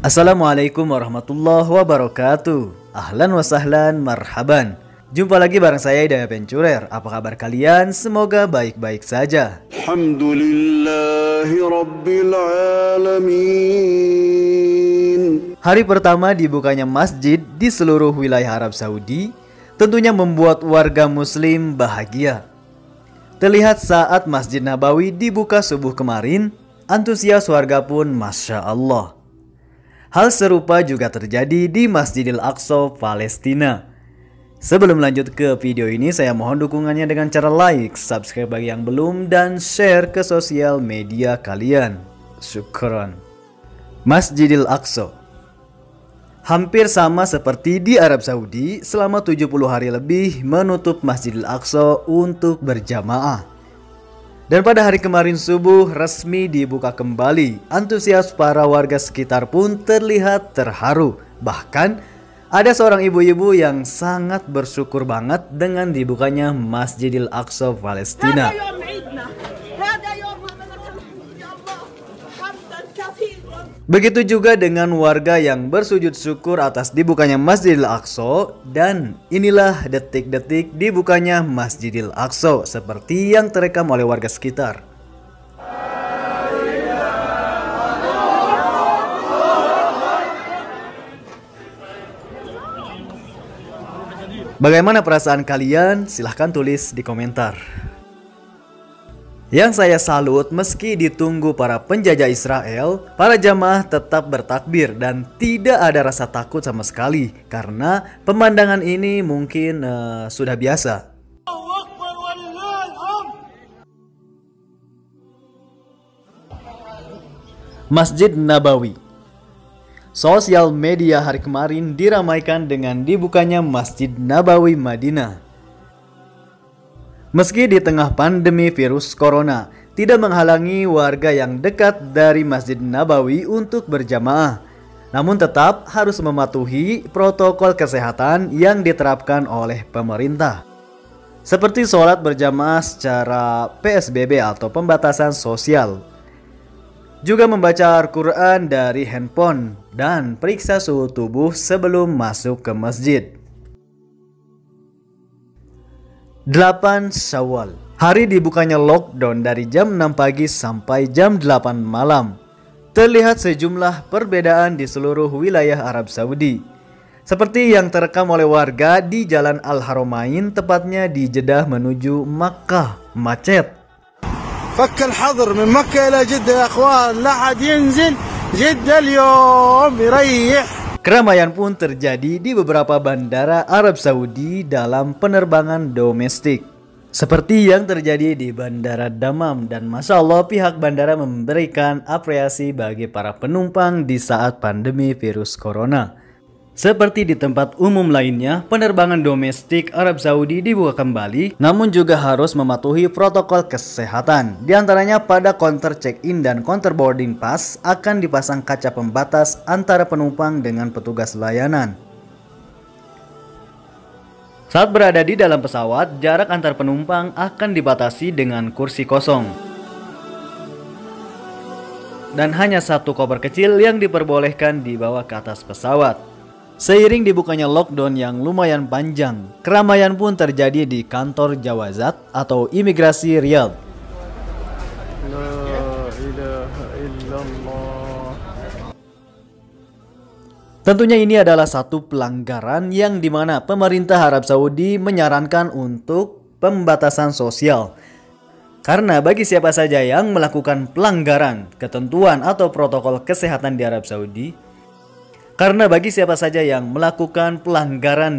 Assalamualaikum warahmatullahi wabarakatuh. Ahlan wa sahlan, marhaban. Jumpa lagi bareng saya Hidayah Pencurer. Apa kabar kalian? Semoga baik-baik saja. Alhamdulillahi Rabbil Alamin. Hari pertama dibukanya masjid di seluruh wilayah Arab Saudi tentunya membuat warga muslim bahagia. Terlihat saat Masjid Nabawi dibuka subuh kemarin, antusias warga pun Masya Allah. Hal serupa juga terjadi di Masjidil Aqsa, Palestina. Sebelum lanjut ke video ini, saya mohon dukungannya dengan cara like, subscribe bagi yang belum, dan share ke sosial media kalian. Syukron. Masjidil Aqsa hampir sama seperti di Arab Saudi, selama 70 hari lebih menutup Masjidil Aqsa untuk berjamaah. Dan pada hari kemarin subuh resmi dibuka kembali. Antusias para warga sekitar pun terlihat terharu. Bahkan ada seorang ibu-ibu yang sangat bersyukur banget dengan dibukanya Masjidil Aqsa Palestina. Begitu juga dengan warga yang bersujud syukur atas dibukanya Masjidil Aqsa. Dan inilah detik-detik dibukanya Masjidil Aqsa seperti yang terekam oleh warga sekitar. Bagaimana perasaan kalian? Silahkan tulis di komentar. Yang saya salut, meski ditunggu para penjajah Israel, para jamaah tetap bertakbir dan tidak ada rasa takut sama sekali karena pemandangan ini mungkin sudah biasa. Masjid Nabawi. Sosial media hari kemarin diramaikan dengan dibukanya Masjid Nabawi Madinah. Meski di tengah pandemi virus corona, tidak menghalangi warga yang dekat dari Masjid Nabawi untuk berjamaah. Namun tetap harus mematuhi protokol kesehatan yang diterapkan oleh pemerintah. Seperti sholat berjamaah secara PSBB atau pembatasan sosial. Juga membaca Al-Quran dari handphone dan periksa suhu tubuh sebelum masuk ke masjid. 8 Syawal. Hari dibukanya lockdown dari jam 6 pagi sampai jam 8 malam. Terlihat sejumlah perbedaan di seluruh wilayah Arab Saudi. Seperti yang terekam oleh warga di Jalan Al-Haramain, tepatnya di Jeddah menuju Makkah, macet. فك الحظر من مكة إلى جدة يا أخوان لا حد ينزل جدة اليوم يريح. Keramaian pun terjadi di beberapa bandara Arab Saudi dalam penerbangan domestik. Seperti yang terjadi di Bandara Dammam, dan Masya Allah pihak bandara memberikan apresiasi bagi para penumpang di saat pandemi virus corona. Seperti di tempat umum lainnya, penerbangan domestik Arab Saudi dibuka kembali, namun juga harus mematuhi protokol kesehatan. Di antaranya pada counter check-in dan counter boarding pass akan dipasang kaca pembatas antara penumpang dengan petugas layanan. Saat berada di dalam pesawat, jarak antar penumpang akan dibatasi dengan kursi kosong. Dan hanya satu koper kecil yang diperbolehkan dibawa ke atas pesawat. Seiring dibukanya lockdown yang lumayan panjang, keramaian pun terjadi di kantor Jawazat atau imigrasi Riyadh. Tentunya ini adalah satu pelanggaran yang dimana pemerintah Arab Saudi menyarankan untuk pembatasan sosial. Karena bagi siapa saja yang melakukan pelanggaran ketentuan atau protokol kesehatan di Arab Saudi,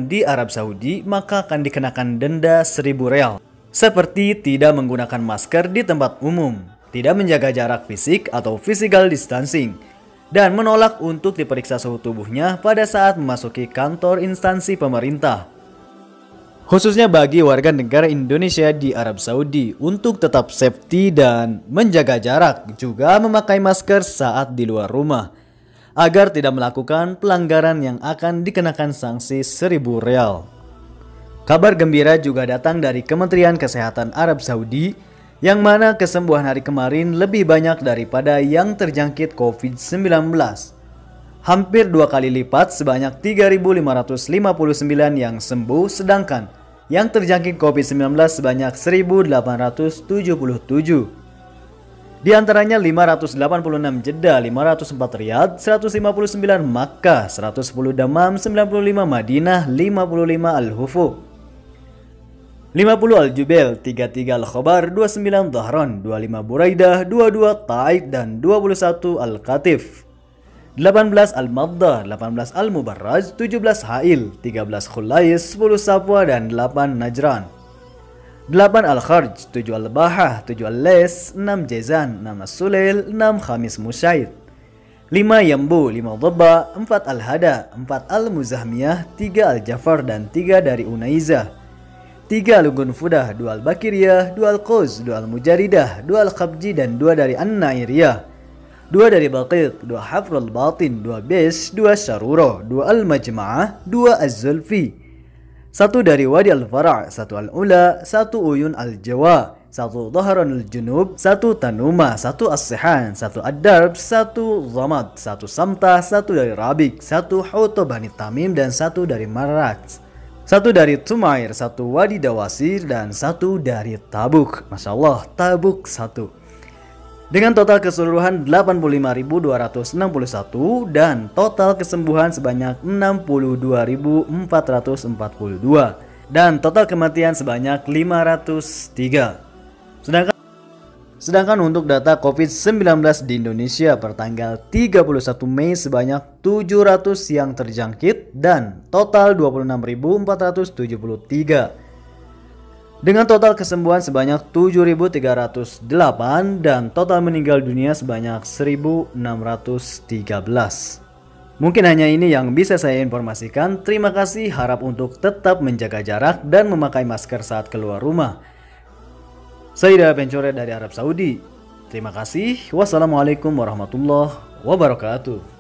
di Arab Saudi, maka akan dikenakan denda 1.000 real. Seperti tidak menggunakan masker di tempat umum, tidak menjaga jarak fisik atau physical distancing, dan menolak untuk diperiksa suhu tubuhnya pada saat memasuki kantor instansi pemerintah. Khususnya bagi warga negara Indonesia di Arab Saudi untuk tetap safety dan menjaga jarak, juga memakai masker saat di luar rumah, agar tidak melakukan pelanggaran yang akan dikenakan sanksi 1.000 real. Kabar gembira juga datang dari Kementerian Kesehatan Arab Saudi yang mana kesembuhan hari kemarin lebih banyak daripada yang terjangkit COVID-19. hampir 2 kali lipat sebanyak 3.559 yang sembuh, sedangkan yang terjangkit COVID-19 sebanyak 1.877. Di antaranya 586 Jeddah, 504 Riyadh, 159 Makkah, 110 Damam, 95 Madinah, 55 Al-Hufu, 50 Al-Jubail, 33 Al-Khobar, 29 Dhahran, 25 Buraidah, 22 Taif, dan 21 Al-Qatif, 18 Al-Maddah, 18 Al-Mubarraj, 17 Ha'il, 13 Khulais, 10 Safwa, dan 8 Najran, 8 Al-Kharj, 7 Al-Bahah, 7 Al-Les, 6 Jazan, 6 As-Sulail, 6 Khamis Musyaid, 5 Yambu, 5 Dhabba, 4 Al-Hada, 4 Al-Muzahmiyah, 3 Al-Jafar, dan 3 dari Unaizah, 3 Al-Gunfudah, 2 Al-Bakiriyah, 2 Al-Quz, 2 Al-Mujaridah, 2 Al-Khabji, dan 2 dari An-Nairiyah, 2 dari Baqiq, 2 Hafrul Batin, 2 Bish, 2 Syaruro, 2 Al-Majma'ah, 2 Az-Zulfi, 1 dari Wadi Al-Fara', 1 Al-Ula, 1 Uyun Al-Jawa, 1 Dhahran Al-Junub, 1 Tanuma, 1 As-Sihan, 1 Ad-Darb, 1 Zamad, 1 Samtah, 1 dari Rabik, 1 Hutu Bani Tamim, dan 1 dari Marat, 1 dari Tumair, 1 Wadi Dawasir, dan 1 dari Tabuk. Masya Allah, Tabuk 1. Dengan total keseluruhan 85.261 dan total kesembuhan sebanyak 62.442 dan total kematian sebanyak 503. Sedangkan untuk data COVID-19 di Indonesia per tanggal 31 Mei sebanyak 700 yang terjangkit dan total 26.473. Dengan total kesembuhan sebanyak 7.308 dan total meninggal dunia sebanyak 1.613. Mungkin hanya ini yang bisa saya informasikan. Terima kasih, harap untuk tetap menjaga jarak dan memakai masker saat keluar rumah. Saya Pencoret dari Arab Saudi. Terima kasih. Wassalamualaikum warahmatullahi wabarakatuh.